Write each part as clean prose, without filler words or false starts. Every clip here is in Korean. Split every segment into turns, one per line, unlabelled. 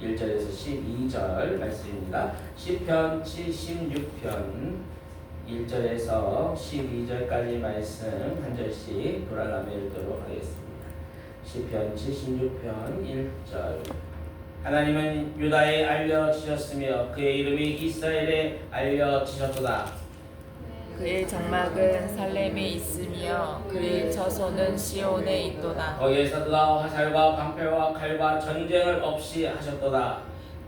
1절에서 12절 말씀입니다. 시편 76편 1절에서 12절까지 말씀 한 절씩 돌아가며 읽도록 하겠습니다. 시편 76편 1절. 하나님은 유다에 알려지셨으며 그의 이름이 이스라엘에 알려지셨도다.
그의 장막은 살렘에 있으며 그의 처소는 시온에 있도다.
거기에서 그가 화살과 방패와 칼과 전쟁을 없이 하셨도다.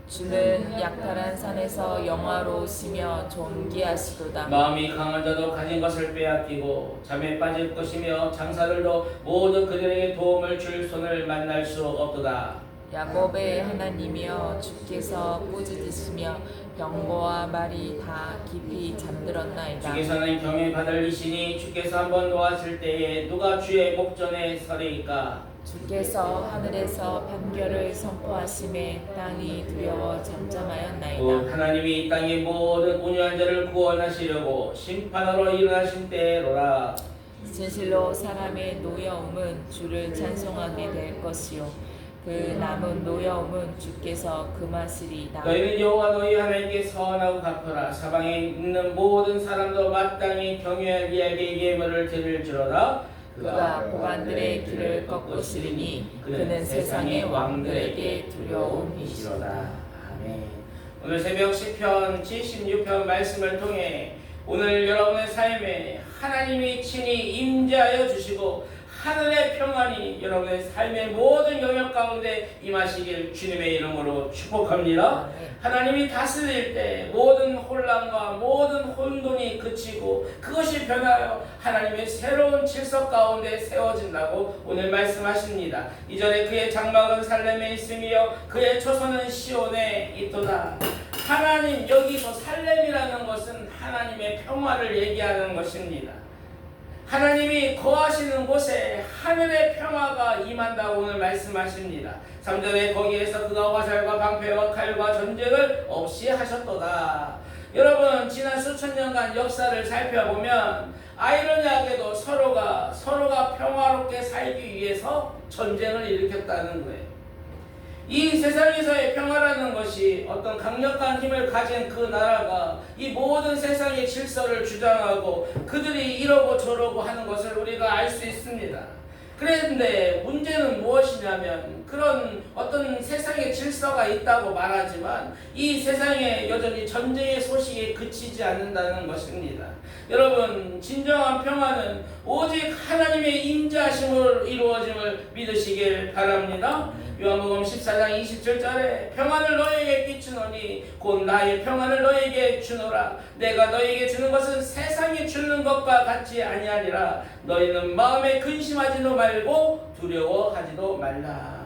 주는 약탈한 산에서 영화로우시며 존귀하시도다.
마음이 강한 자도 가진 것을 빼앗기고 잠에 빠질 것이며 장사들도 모두 그들에게 도움을 줄 손을 만날 수 없도다.
야곱의 하나님이여 주께서 꾸짖으시며 병거와 말이 다 깊이 잠들었나이다.
주께서는 경외 받을 이시니 주께서 한번 놓았을 때에 누가 주의 목전에 서리이까.
주께서 하늘에서 판결을 선포하심에 땅이 두려워 잠잠하였나이다.
곧 하나님이 이 땅의 모든 온유한 자를 구원하시려고 심판하러 일어나신 때로라.
진실로 사람의 노여움은 주를 찬송하게 될 것이요 그 남은 노여움은 주께서 금하시리이다.
너희는 여호와 너희 하나님께 선하고 갚으라. 사방에 있는 모든 사람도 마땅히 경외할 이에게 예물을 드릴지로다.
그가 보관들의 길을 꺾으시리니 그는 세상의 왕들에게 두려움이시로다.
아멘. 오늘 새벽 시편 76편 말씀을 통해 오늘 여러분의 삶에 하나님이 친히 임재하여 주시고 하늘의 평안이 여러분의 삶의 모든 영역 가운데 임하시길 주님의 이름으로 축복합니다. 하나님이 다스릴 때 모든 혼란과 모든 혼돈이 그치고 그것이 변하여 하나님의 새로운 질서 가운데 세워진다고 오늘 말씀하십니다. 이전에 그의 장막은 살렘에 있으며 그의 초소는 시온에 있도다. 하나님, 여기서 살렘이라는 것은 하나님의 평화를 얘기하는 것입니다. 하나님이 거하시는 곳에 하늘의 평화가 임한다고 오늘 말씀하십니다. 3절에 거기에서 그가 화살과 방패와 칼과 전쟁을 없이 하셨도다. 여러분, 지난 수천 년간 역사를 살펴보면 아이러니하게도 서로가 평화롭게 살기 위해서 전쟁을 일으켰다는 거예요. 이 세상에서의 평화라는 것이 어떤 강력한 힘을 가진 그 나라가 이 모든 세상의 질서를 주장하고 그들이 이러고 저러고 하는 것을 우리가 알 수 있습니다. 그런데 문제는 무엇이냐면 그런 어떤 세상의 질서가 있다고 말하지만 이 세상에 여전히 전쟁의 소식이 그치지 않는다는 것입니다. 여러분, 진정한 평화는 오직 하나님의 임재하심으로 이루어짐을 믿으시길 바랍니다. 요한복음 14장 27절에 평안을 너에게 끼치노니 곧 나의 평안을 너에게 주노라. 내가 너에게 주는 것은 세상이 주는 것과 같지 아니하니라. 너희는 마음에 근심하지도 말고 두려워하지도 말라.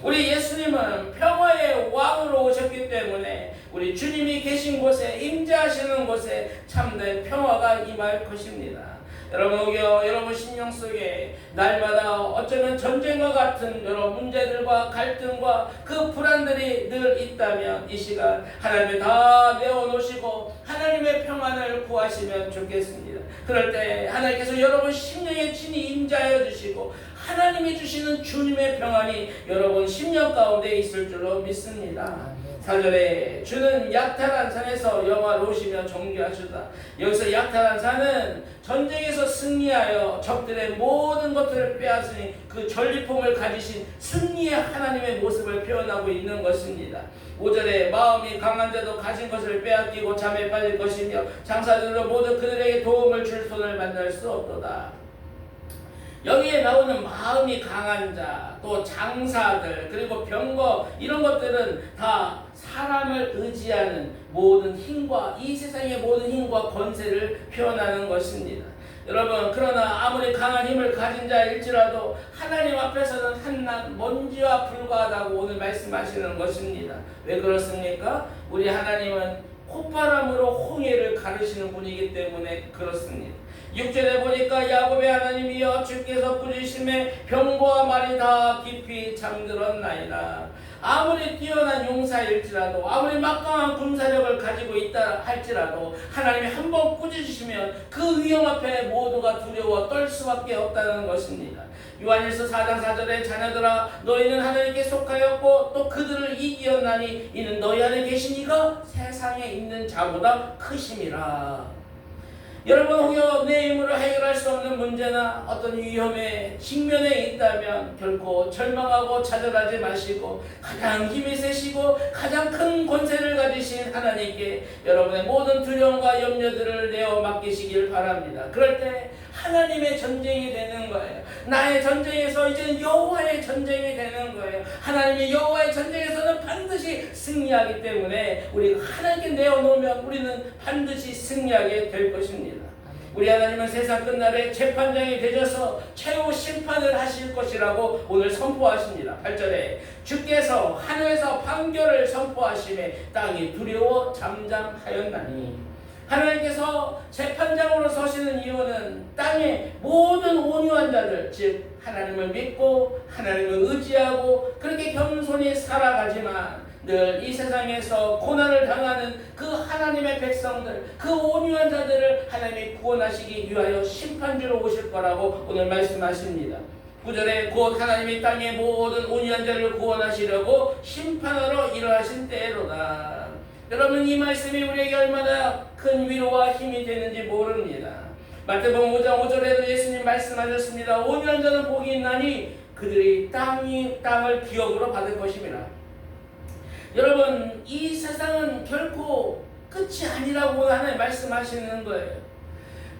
우리 예수님은 평화의 왕으로 오셨기 때문에 우리 주님이 계신 곳에, 임재하시는 곳에 참된 평화가 임할 것입니다. 여러분 심령 속에 날마다 어쩌면 전쟁과 같은 여러 문제들과 갈등과 그 불안들이 늘 있다면 이 시간 하나님이 다 내어놓으시고 하나님의 평안을 구하시면 좋겠습니다. 그럴 때 하나님께서 여러분 심령에 친히 임재하여 주시고 하나님이 주시는 주님의 평안이 여러분 심령 가운데 있을 줄로 믿습니다. 4절에 주는 약탈한 산에서 영화로우시며 존귀하시다. 여기서 약탈한 산은 전쟁에서 승리하여 적들의 모든 것들을 빼앗으니 그 전리품을 가지신 승리의 하나님의 모습을 표현하고 있는 것입니다. 5절에 마음이 강한 자도 가진 것을 빼앗기고 잠에 빠질 것이며 장사들도 모두 그들에게 도움을 줄 손을 만날 수 없도다. 여기에 나오는 마음이 강한 자, 또 장사들, 그리고 병거 이런 것들은 다 사람을 의지하는 모든 힘과 이 세상의 모든 힘과 권세를 표현하는 것입니다. 여러분, 그러나 아무리 강한 힘을 가진 자일지라도 하나님 앞에서는 한낱 먼지와 불과하다고 오늘 말씀하시는 것입니다. 왜 그렇습니까? 우리 하나님은 콧바람으로 홍해를 가르시는 분이기 때문에 그렇습니다. 6절에 보니까 야곱의 하나님이여 주께서 꾸짖으심에 병과 말이 다 깊이 잠들었나이다. 아무리 뛰어난 용사일지라도 아무리 막강한 군사력을 가지고 있다 할지라도 하나님이 한번 꾸짖으시면 그 위험 앞에 모두가 두려워 떨 수밖에 없다는 것입니다. 요한일서 4장 4절에 자녀들아 너희는 하나님께 속하였고 또 그들을 이기었나니 이는 너희 안에 계신 이가 세상에 있는 자보다 크심이라. 여러분, 혹여 내 힘으로 해결할 수 없는 문제나 어떤 위험에 직면해 있다면 결코 절망하고 좌절하지 마시고 가장 힘이 세시고 가장 큰 권세를 가지신 하나님께 여러분의 모든 두려움과 염려들을 내어 맡기시길 바랍니다. 그럴 때 하나님의 전쟁이 되는 거예요. 나의 전쟁에서 이제는 여호와의 전쟁이 되는 거예요. 하나님의 여호와의 전쟁에서는 반드시 승리하기 때문에 우리가 하나님께 내어놓으면 우리는 반드시 승리하게 될 것입니다. 우리 하나님은 세상 끝날에 재판장이 되셔서 최후 심판을 하실 것이라고 오늘 선포하십니다. 8절에 주께서 하늘에서 판결을 선포하심에 땅이 두려워 잠잠하였나니. 하나님께서 재판장으로 서시는 이유는 땅의 모든 온유한 자들, 즉 하나님을 믿고 하나님을 의지하고 그렇게 겸손히 살아가지만 늘 이 세상에서 고난을 당하는 그 하나님의 백성들, 그 온유한 자들을 하나님이 구원하시기 위하여 심판주로 오실 거라고 오늘 말씀하십니다. 9절에 곧 하나님이 땅의 모든 온유한 자를 구원하시려고 심판하러 일어나신 때로다. 여러분, 이 말씀이 우리에게 얼마나 큰 위로와 힘이 되는지 모릅니다. 마태복음 5장 5절에도 예수님 말씀하셨습니다. 온유한 자는 복이 있나니 그들이 땅을 기업으로 받을 것임이라. 여러분, 이 세상은 결코 끝이 아니라고 하나님 말씀하시는 거예요.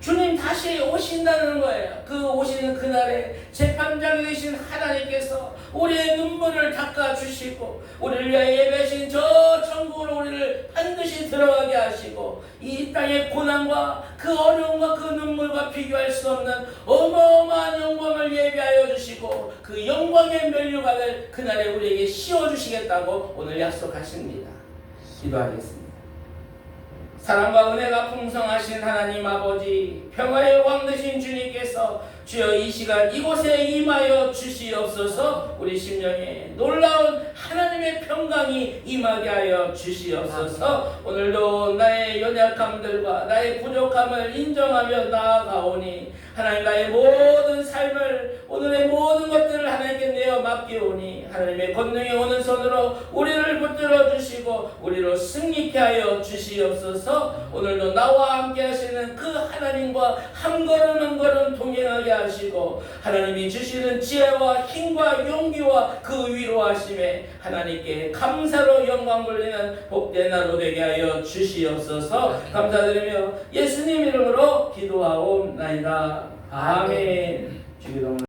주님 다시 오신다는 거예요. 그 오시는 그날에 재판장이 되신 하나님께서 우리의 눈물을 닦아주시고 우리를 위하여 예배하신 저 천국으로 우리를 반드시 들어가게 하시고 이 땅의 고난과 그 어려움과 그 눈물과 비교할 수 없는 어마어마한 영광을 예비하여 주시고 그 영광의 면류관을 그날에 우리에게 씌워주시겠다고 오늘 약속하십니다. 기도하겠습니다. 사랑과 은혜가 풍성하신 하나님 아버지, 평화의 왕 되신 주님께서 주여 이 시간 이곳에 임하여 주시옵소서. 우리 심령에 놀라운 하나님의 평강이 임하게 하여 주시옵소서. 오늘도 나의 연약함들과 나의 부족함을 인정하며 나아가오니 하나님, 나의 모든 삶을, 오늘의 모든 것들을 하나님께 내어 맡기오니 하나님의 권능이 오는 손으로 우리를 붙들어 주시고 우리로 승리케 하여 주시옵소서. 오늘도 나와 함께 하시는 그 하나님과 한 걸음 한 걸음 동행하게 하시고 하나님이 주시는 지혜와 힘과 용기와 그 위로하심에 하나님께 감사로 영광 돌리는 복된 하루 되게 하여 주시옵소서. 감사드리며 예수님 이름으로 기도하옵나이다. 아멘. 주기도문